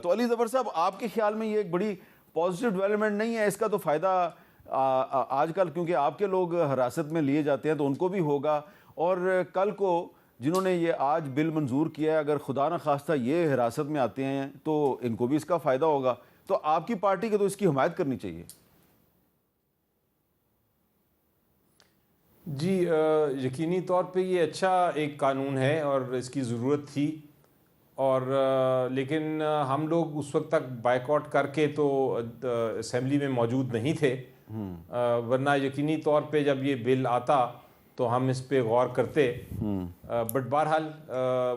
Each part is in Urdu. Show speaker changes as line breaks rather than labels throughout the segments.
تو علی ظفر صاحب، آپ کے خیال میں یہ ایک بڑی پازیٹیو ڈیولپمنٹ نہیں ہے؟ اس کا تو فائدہ آج کل کیونکہ آپ کے لوگ حراست میں لیے جاتے ہیں تو ان کو بھی ہوگا، اور کل کو جنہوں نے یہ آج بل منظور کیا ہے اگر خدا نہ خواستہ یہ حراست میں آتے ہیں تو ان کو بھی اس کا فائدہ ہوگا. تو آپ کی پارٹی کو تو اس کی حمایت کرنی چاہیے.
جی یقینی طور پہ یہ اچھا ایک قانون ہے اور اس کی ضرورت تھی، اور لیکن ہم لوگ اس وقت تک بائیکاٹ کر کے تو اسمبلی میں موجود نہیں تھے، ورنہ یقینی طور پہ جب یہ بل آتا تو ہم اس پہ غور کرتے. بٹ بہرحال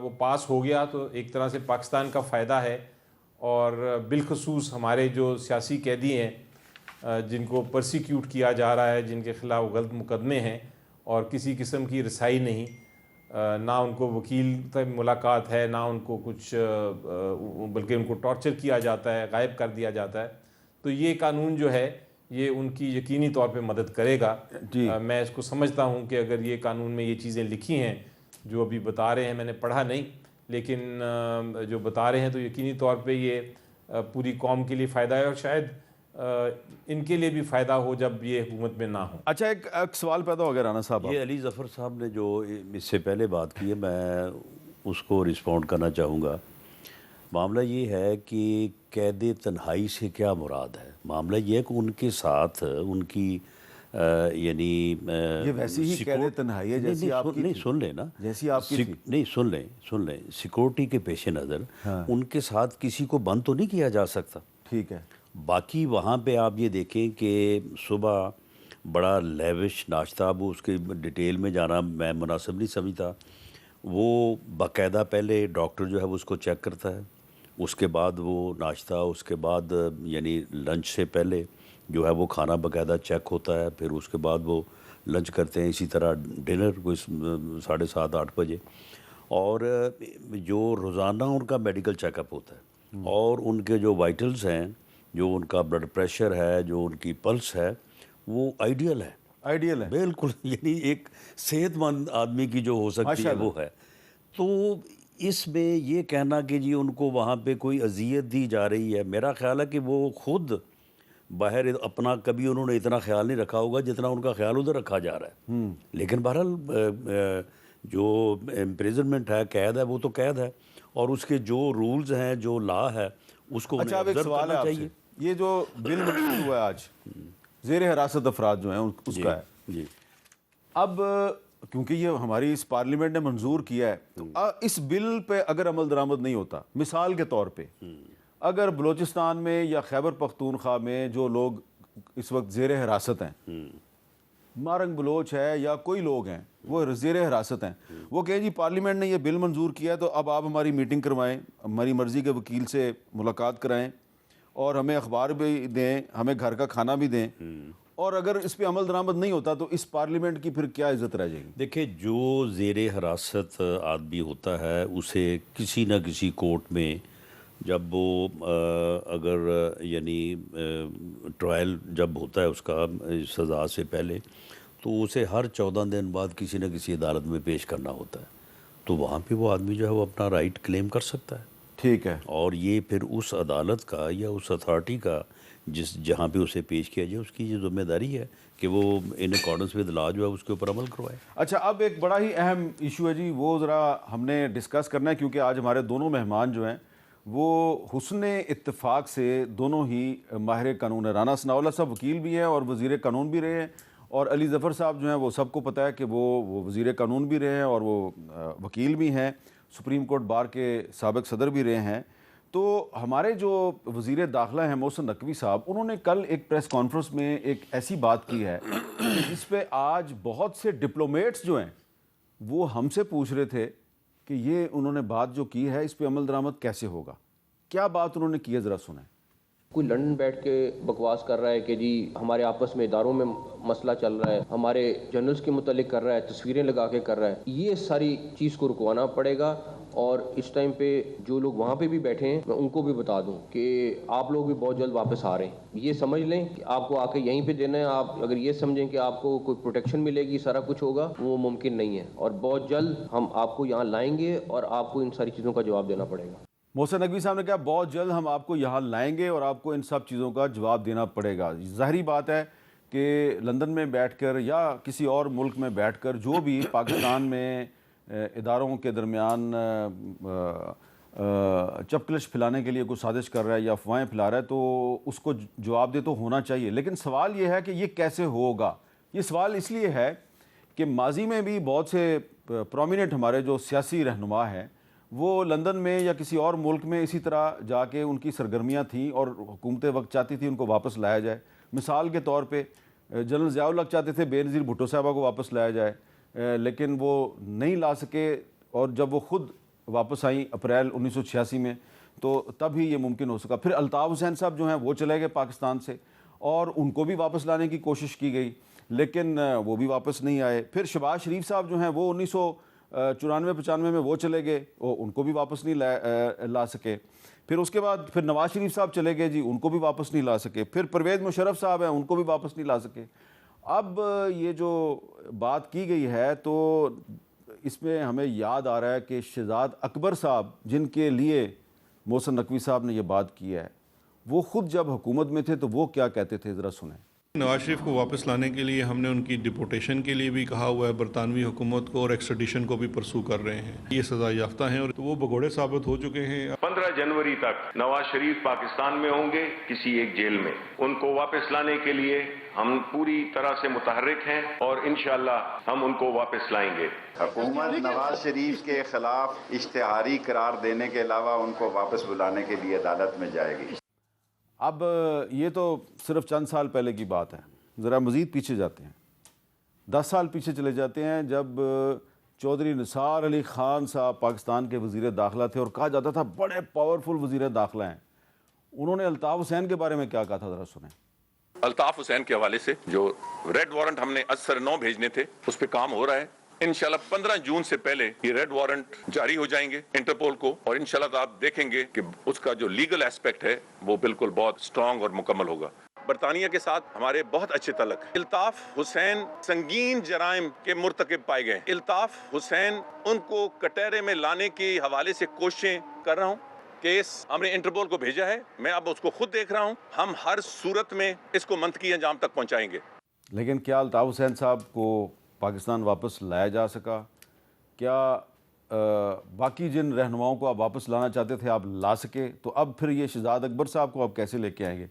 وہ پاس ہو گیا تو ایک طرح سے پاکستان کا فائدہ ہے، اور بالخصوص ہمارے جو سیاسی قیدی ہیں جن کو پرسیکیوٹ کیا جا رہا ہے، جن کے خلاف غلط مقدمے ہیں اور کسی قسم کی رسائی نہیں، نہ ان کو وکیل سے ملاقات ہے، نہ ان کو کچھ بلکہ ان کو ٹارچر کیا جاتا ہے، غائب کر دیا جاتا ہے، تو یہ قانون جو ہے یہ ان کی یقینی طور پہ مدد کرے گا. میں اس کو سمجھتا ہوں کہ اگر یہ قانون میں یہ چیزیں لکھی ہیں جو ابھی بتا رہے ہیں، میں نے پڑھا نہیں لیکن جو بتا رہے ہیں، تو یقینی طور پہ یہ پوری قوم کے لیے فائدہ ہے، اور شاید ان کے لیے بھی فائدہ ہو جب یہ حکومت میں نہ ہوں.
اچھا، ایک سوال پیدا ہو گیا رانا صاحب.
یہ علی ظفر صاحب نے جو اس سے پہلے بات کی ہے، میں اس کو رسپونڈ کرنا چاہوں گا. معاملہ یہ ہے کہ قید تنہائی سے کیا مراد ہے. معاملہ یہ ہے کہ ان کے ساتھ ان کی یعنی
یہ ویسی ہی قید تنہائی ہے جیسی آپ کی،
نہیں سن لیں نا،
جیسی آپ کی
نہیں سن لیں سیکورٹی کے پیش نظر ان کے ساتھ کسی کو بند تو نہیں کیا جا سکتا.
ٹھیک ہے.
باقی وہاں پہ آپ یہ دیکھیں کہ صبح بڑا لیوش ناشتہ، وہ اس کے ڈیٹیل میں جانا میں مناسب نہیں سمجھتا. وہ باقاعدہ پہلے ڈاکٹر جو ہے وہ اس کو چیک کرتا ہے، اس کے بعد وہ ناشتہ، اس کے بعد یعنی لنچ سے پہلے جو ہے وہ کھانا باقاعدہ چیک ہوتا ہے، پھر اس کے بعد وہ لنچ کرتے ہیں، اسی طرح ڈنر کوئی 7:30 8 بجے، اور جو روزانہ ان کا میڈیکل چیک اپ ہوتا ہے، اور ان کے جو وائٹلز ہیں، جو ان کا بلڈ پریشر ہے، جو ان کی پلس ہے، وہ آئیڈیل ہے. بالکل، یعنی ایک صحت مند آدمی کی جو ہو سکتی ہے وہ ہے. تو اس میں یہ کہنا کہ جی ان کو وہاں پہ کوئی اذیت دی جا رہی ہے، میرا خیال ہے کہ وہ خود باہر اپنا کبھی انہوں نے اتنا خیال نہیں رکھا ہوگا جتنا ان کا خیال ادھر رکھا جا رہا ہے. لیکن بہرحال جو امپریزنمنٹ ہے، قید ہے، وہ تو قید ہے، اور اس کے جو رولز ہیں، جو لا ہے، اس کو
اچھا، اب ایک سوال ہے آپ سے. یہ جو بل منظور ہوا ہے آج، زیر حراست افراد جو ہیں اس کا ہے،
جی
اب کیونکہ یہ ہماری اس پارلیمنٹ نے منظور کیا ہے، تو اس بل پہ اگر عمل درآمد نہیں ہوتا، مثال کے طور پہ اگر بلوچستان میں یا خیبر پختونخوا میں جو لوگ اس وقت زیر حراست ہیں، مارنگ بلوچ ہے یا کوئی لوگ ہیں وہ زیر حراست ہیں، وہ کہیں جی پارلیمنٹ نے یہ بل منظور کیا ہے تو اب آپ ہماری میٹنگ کروائیں، ہماری مرضی کے وکیل سے ملاقات کرائیں، اور ہمیں اخبار بھی دیں، ہمیں گھر کا کھانا بھی دیں، اور اگر اس پہ عمل درآمد نہیں ہوتا تو اس پارلیمنٹ کی پھر کیا عزت رہ جائے گی؟
دیکھیں، جو زیر حراست آدمی ہوتا ہے اسے کسی نہ کسی کورٹ میں جب وہ اگر یعنی ٹرائل جب ہوتا ہے اس کا سزا سے پہلے، تو اسے ہر 14 دن بعد کسی نہ کسی عدالت میں پیش کرنا ہوتا ہے. تو وہاں پہ وہ آدمی جو ہے وہ اپنا رائٹ کلیم کر سکتا ہے.
ٹھیک ہے.
اور یہ پھر اس عدالت کا یا اس اتھارٹی کا جہاں پہ اسے پیش کیا جائے، اس کی یہ ذمہ داری ہے کہ وہ ان اکارڈنس ود لا جو ہے اس کے اوپر عمل کروائے.
اچھا، اب ایک بڑا ہی اہم ایشو ہے جی، وہ ذرا ہم نے ڈسکس کرنا ہے، کیونکہ آج ہمارے دونوں مہمان جو ہیں وہ حسن اتفاق سے دونوں ہی ماہر قانون ہیں. رانا ثناء اللہ صاحب وکیل بھی ہیں اور وزیر قانون بھی رہے ہیں، اور علی ظفر صاحب جو ہیں وہ سب کو پتہ ہے کہ وہ وزیر قانون بھی رہے ہیں اور وہ وکیل بھی ہیں، سپریم کورٹ بار کے سابق صدر بھی رہے ہیں. تو ہمارے جو وزیر داخلہ ہیں محسن نقوی صاحب، انہوں نے کل ایک پریس کانفرنس میں ایک ایسی بات کی ہے کہ جس پہ آج بہت سے ڈپلومیٹس جو ہیں وہ ہم سے پوچھ رہے تھے کہ یہ انہوں نے بات جو کی ہے اس پہ عمل درآمد کیسے ہوگا. کیا بات انہوں نے کی ہے، ذرا سنیں.
کوئی لندن بیٹھ کے بکواس کر رہا ہے کہ جی ہمارے آپس میں اداروں میں مسئلہ چل رہا ہے، ہمارے جرنلز کے متعلق کر رہا ہے، تصویریں لگا کے کر رہا ہے. یہ ساری چیز کو رکوانا پڑے گا، اور اس ٹائم پہ جو لوگ وہاں پہ بھی بیٹھے ہیں میں ان کو بھی بتا دوں کہ آپ لوگ بھی بہت جلد واپس آ رہے ہیں. یہ سمجھ لیں کہ آپ کو آ کے یہیں پہ دینا ہے. آپ اگر یہ سمجھیں کہ آپ کو کوئی پروٹیکشن ملے گی، سارا کچھ ہوگا، وہ ممکن نہیں ہے، اور بہت جلد ہم آپ کو یہاں لائیں گے اور آپ کو ان ساری چیزوں کا جواب دینا پڑے گا.
محسن نقوی صاحب نے کہا بہت جلد ہم آپ کو یہاں لائیں گے اور آپ کو ان سب چیزوں کا جواب دینا پڑے گا. ظاہری بات ہے کہ لندن میں بیٹھ کر یا کسی اور ملک میں بیٹھ کر جو بھی پاکستان میں اداروں کے درمیان چپکلش پھیلانے کے لیے کوئی سازش کر رہا ہے یا افواہیں پھیلا رہا ہے تو اس کو جواب دہ تو ہونا چاہیے. لیکن سوال یہ ہے کہ یہ کیسے ہوگا. یہ سوال اس لیے ہے کہ ماضی میں بھی بہت سے پرومیننٹ ہمارے جو سیاسی رہنما ہیں وہ لندن میں یا کسی اور ملک میں اسی طرح جا کے ان کی سرگرمیاں تھیں اور حکومتیں وقت چاہتی تھی ان کو واپس لایا جائے. مثال کے طور پہ جنرل ضیاء الحق چاہتے تھے بے نظیر بھٹو صاحبہ کو واپس لایا جائے لیکن وہ نہیں لا سکے, اور جب وہ خود واپس آئیں اپریل 1986 میں تو تب ہی یہ ممکن ہو سکا. پھر الطاف حسین صاحب جو ہیں وہ چلے گئے پاکستان سے اور ان کو بھی واپس لانے کی کوشش کی گئی لیکن وہ بھی واپس نہیں آئے. پھر شہباز شریف صاحب جو ہیں وہ 1994-95 میں وہ چلے گئے, ان کو بھی واپس نہیں لا سکے. پھر اس کے بعد پھر نواز شریف صاحب چلے گئے جی, ان کو بھی واپس نہیں لا سکے. پھر پرویز مشرف صاحب ہیں, ان کو بھی واپس نہیں لا سکے. اب یہ جو بات کی گئی ہے تو اس میں ہمیں یاد آ رہا ہے کہ شہزاد اکبر صاحب جن کے لیے محسن نقوی صاحب نے یہ بات کی ہے وہ خود جب حکومت میں تھے تو وہ کیا کہتے تھے, ذرا سنیں.
نواز شریف کو واپس لانے کے لیے ہم نے ان کی ڈپورٹیشن کے لیے بھی کہا ہوا ہے برطانوی حکومت کو, اور ایکسٹریڈیشن کو بھی پرسو کر رہے ہیں. یہ سزا یافتہ ہیں اور وہ بگوڑے ثابت ہو چکے ہیں.
15 جنوری تک نواز شریف پاکستان میں ہوں گے کسی ایک جیل میں. ان کو واپس لانے کے لیے ہم پوری طرح سے متحرک ہیں اور انشاءاللہ ہم ان کو واپس لائیں گے.
حکومت نواز شریف کے خلاف اشتہاری قرار دینے کے علاوہ ان کو واپس بلانے کے لیے عدالت میں جائے گی.
اب یہ تو صرف چند سال پہلے کی بات ہے, ذرا مزید پیچھے جاتے ہیں, 10 سال پیچھے چلے جاتے ہیں جب چودھری نثار علی خان صاحب پاکستان کے وزیر داخلہ تھے اور کہا جاتا تھا بڑے پاورفل وزیر داخلہ ہیں. انہوں نے الطاف حسین کے بارے میں کیا کہا تھا, ذرا سنیں.
الطاف حسین کے حوالے سے جو ریڈ وارنٹ ہم نے اثر 9 بھیجنے تھے اس پہ کام ہو رہا ہے. انشاءاللہ 15 جون سے پہلے یہ ریڈ وارنٹ جاری ہو جائیں گے انٹرپول کو, اور انشاءاللہ آپ دیکھیں گے کہ اس کا جو لیگل ایسپیکٹ ہے وہ بالکل بہت سٹرونگ اور مکمل ہوگا. برطانیہ کے ساتھ ہمارے بہت اچھے تعلق. الطاف حسین سنگین جرائم کے مرتکب پائے گئے. الطاف حسین ان کو کٹہرے میں لانے کے حوالے سے کوششیں کر رہا ہوں. کیس ہم نے انٹرپول کو بھیجا ہے, میں اب اس کو خود دیکھ رہا ہوں. ہم ہر صورت میں اس کو منطقی انجام تک پہنچائیں گے.
لیکن کیا الطاف حسین صاحب کو پاکستان واپس لایا جا سکا؟ کیا باقی جن رہنماؤں کو آپ واپس لانا چاہتے تھے آپ لا سکے؟ تو اب پھر یہ شہزاد اکبر صاحب کو آپ کیسے لے کے آئیں گے؟